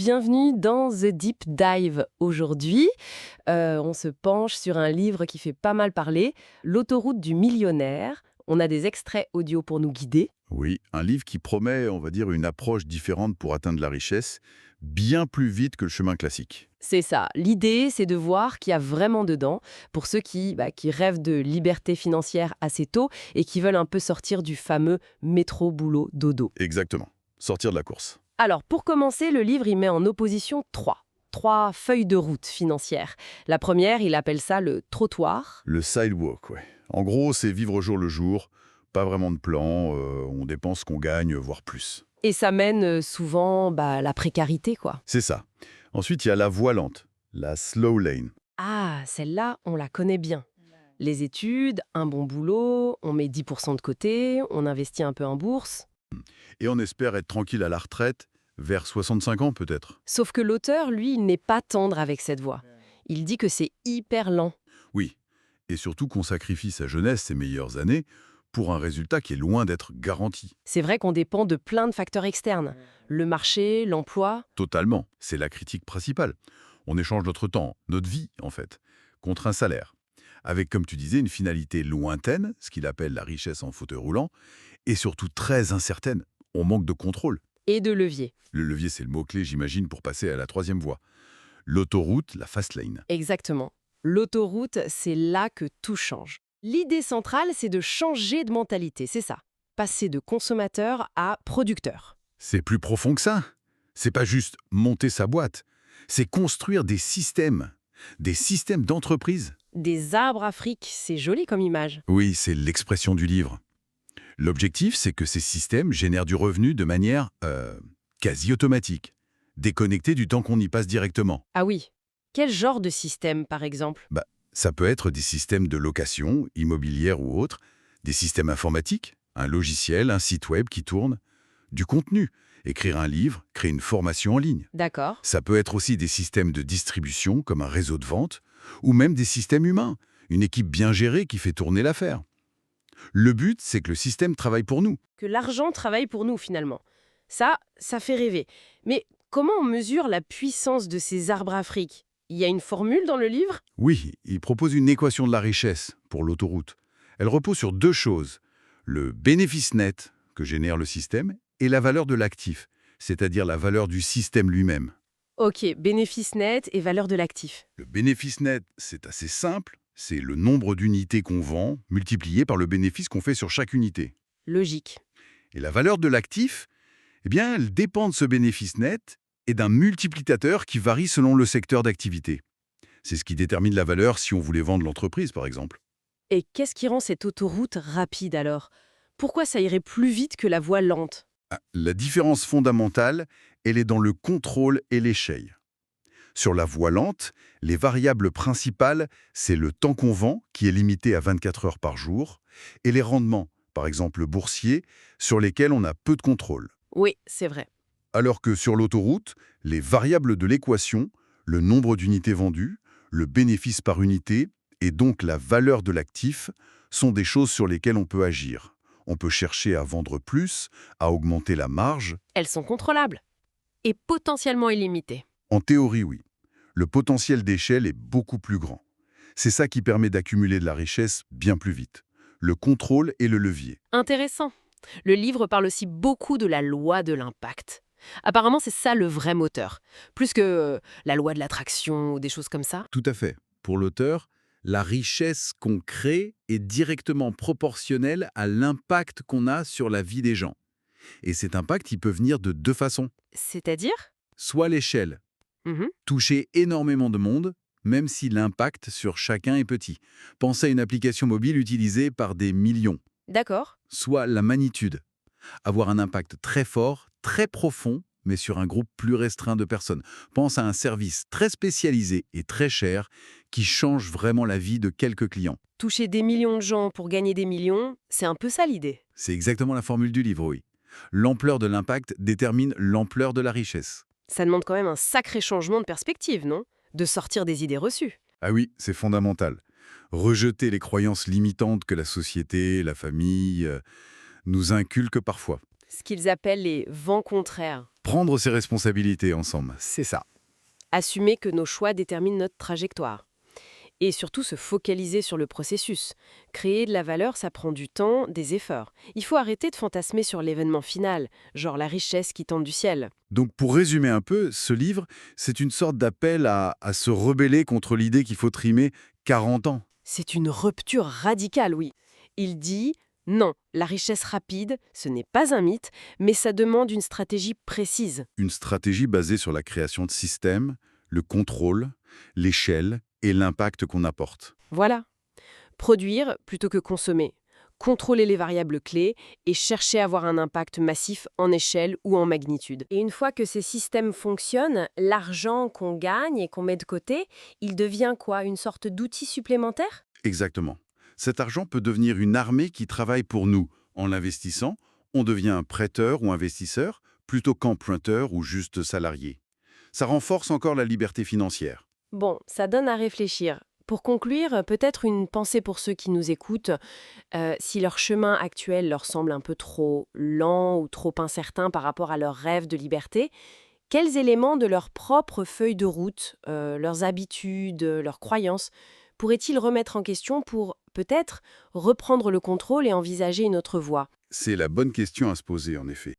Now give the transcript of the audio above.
bienvenue dans The Deep Dive. Aujourd'hui, on se penche sur un livre qui fait pas mal parler, L'autoroute du millionnaire. On a des extraits audio pour nous guider. Oui, un livre qui promet, on va dire, une approche différente pour atteindre la richesse, bien plus vite que le chemin classique. C'est ça. L'idée, c'est de voir qu'il y a vraiment dedans, pour ceux qui rêvent de liberté financière assez tôt et qui veulent un peu sortir du fameux métro, boulot, dodo. Exactement. Sortir de la course. Alors, pour commencer, le livre, il met en opposition trois feuilles de route financières. La première, il appelle ça le trottoir. Le sidewalk, ouais. En gros, c'est vivre au jour le jour, pas vraiment de plan, on dépense ce qu'on gagne, voire plus. Et ça mène souvent à la précarité, quoi. C'est ça. Ensuite, il y a la voie lente, la slow lane. Ah, celle-là, on la connaît bien. Les études, un bon boulot, on met 10% de côté, on investit un peu en bourse. Et on espère être tranquille à la retraite, vers 65 ans peut-être. Sauf que l'auteur, lui, il n'est pas tendre avec cette voie. Il dit que c'est hyper lent. Oui. Et surtout qu'on sacrifie sa jeunesse, ses meilleures années, pour un résultat qui est loin d'être garanti. C'est vrai qu'on dépend de plein de facteurs externes. Le marché, l'emploi. Totalement. C'est la critique principale. On échange notre temps, notre vie, en fait, contre un salaire. Avec, comme tu disais, une finalité lointaine, ce qu'il appelle la richesse en fauteuil roulant, et surtout très incertaine. On manque de contrôle. Et de levier. Le levier, c'est le mot-clé, j'imagine, pour passer à la troisième voie. L'autoroute, la fast lane. Exactement. L'autoroute, c'est là que tout change. L'idée centrale, c'est de changer de mentalité, c'est ça. Passer de consommateur à producteur. C'est plus profond que ça. C'est pas juste monter sa boîte. C'est construire des systèmes d'entreprise. Des arbres afriques, c'est joli comme image. Oui, c'est l'expression du livre. L'objectif, c'est que ces systèmes génèrent du revenu de manière quasi automatique, déconnectée du temps qu'on y passe directement. Ah oui. Quel genre de système, par exemple? Ça peut être des systèmes de location, immobilière ou autre, des systèmes informatiques, un logiciel, un site web qui tourne, du contenu, écrire un livre, créer une formation en ligne. D'accord. Ça peut être aussi des systèmes de distribution, comme un réseau de vente, ou même des systèmes humains, une équipe bien gérée qui fait tourner l'affaire. Le but, c'est que le système travaille pour nous. Que l'argent travaille pour nous, finalement. Ça fait rêver. Mais comment on mesure la puissance de ces arbres afriques? Il y a une formule dans le livre? Oui, il propose une équation de la richesse pour l'autoroute. Elle repose sur deux choses. Le bénéfice net que génère le système et la valeur de l'actif, c'est-à-dire la valeur du système lui-même. Ok, bénéfice net et valeur de l'actif. Le bénéfice net, c'est assez simple. C'est le nombre d'unités qu'on vend multiplié par le bénéfice qu'on fait sur chaque unité. Logique. Et la valeur de l'actif, eh bien, elle dépend de ce bénéfice net et d'un multiplicateur qui varie selon le secteur d'activité. C'est ce qui détermine la valeur si on voulait vendre l'entreprise, par exemple. Et qu'est-ce qui rend cette autoroute rapide alors? Pourquoi ça irait plus vite que la voie lente? La différence fondamentale, elle est dans le contrôle et l'échelle. Sur la voie lente, les variables principales, c'est le temps qu'on vend, qui est limité à 24 heures par jour, et les rendements, par exemple boursiers, sur lesquels on a peu de contrôle. Oui, c'est vrai. Alors que sur l'autoroute, les variables de l'équation, le nombre d'unités vendues, le bénéfice par unité, et donc la valeur de l'actif, sont des choses sur lesquelles on peut agir. On peut chercher à vendre plus, à augmenter la marge. Elles sont contrôlables. Et potentiellement illimitées. En théorie, oui. Le potentiel d'échelle est beaucoup plus grand. C'est ça qui permet d'accumuler de la richesse bien plus vite. Le contrôle et le levier. Intéressant. Le livre parle aussi beaucoup de la loi de l'impact. Apparemment, c'est ça le vrai moteur. Plus que la loi de l'attraction ou des choses comme ça. Tout à fait. Pour l'auteur, la richesse qu'on crée est directement proportionnelle à l'impact qu'on a sur la vie des gens. Et cet impact, il peut venir de deux façons. C'est-à-dire? Soit l'échelle, Mhm. toucher énormément de monde, même si l'impact sur chacun est petit. Pensez à une application mobile utilisée par des millions. D'accord. Soit la magnitude, avoir un impact très fort, très profond, mais sur un groupe plus restreint de personnes. Pense à un service très spécialisé et très cher qui change vraiment la vie de quelques clients. Toucher des millions de gens pour gagner des millions, c'est un peu ça l'idée. C'est exactement la formule du livre, oui. L'ampleur de l'impact détermine l'ampleur de la richesse. Ça demande quand même un sacré changement de perspective, non? De sortir des idées reçues. Ah oui, c'est fondamental. Rejeter les croyances limitantes que la société, la famille nous inculquent parfois. Ce qu'ils appellent les vents contraires. Prendre ses responsabilités ensemble, c'est ça. Assumer que nos choix déterminent notre trajectoire. Et surtout se focaliser sur le processus. Créer de la valeur, ça prend du temps, des efforts. Il faut arrêter de fantasmer sur l'événement final, genre la richesse qui tombe du ciel. Donc pour résumer un peu, ce livre, c'est une sorte d'appel à se rebeller contre l'idée qu'il faut trimer 40 ans. C'est une rupture radicale, oui. Il dit non, la richesse rapide, ce n'est pas un mythe, mais ça demande une stratégie précise. Une stratégie basée sur la création de systèmes, le contrôle, l'échelle et l'impact qu'on apporte. Voilà. Produire plutôt que consommer. Contrôler les variables clés et chercher à avoir un impact massif en échelle ou en magnitude. Et une fois que ces systèmes fonctionnent, l'argent qu'on gagne et qu'on met de côté, il devient quoi? Une sorte d'outil supplémentaire? Exactement. Cet argent peut devenir une armée qui travaille pour nous. En l'investissant, on devient un prêteur ou investisseur plutôt qu'emprunteur ou juste salarié. Ça renforce encore la liberté financière. Bon, ça donne à réfléchir. Pour conclure, peut-être une pensée pour ceux qui nous écoutent. Si leur chemin actuel leur semble un peu trop lent ou trop incertain par rapport à leurs rêves de liberté, quels éléments de leur propre feuille de route, leurs habitudes, leurs croyances, pourraient-ils remettre en question pour, peut-être, reprendre le contrôle et envisager une autre voie? C'est la bonne question à se poser, en effet.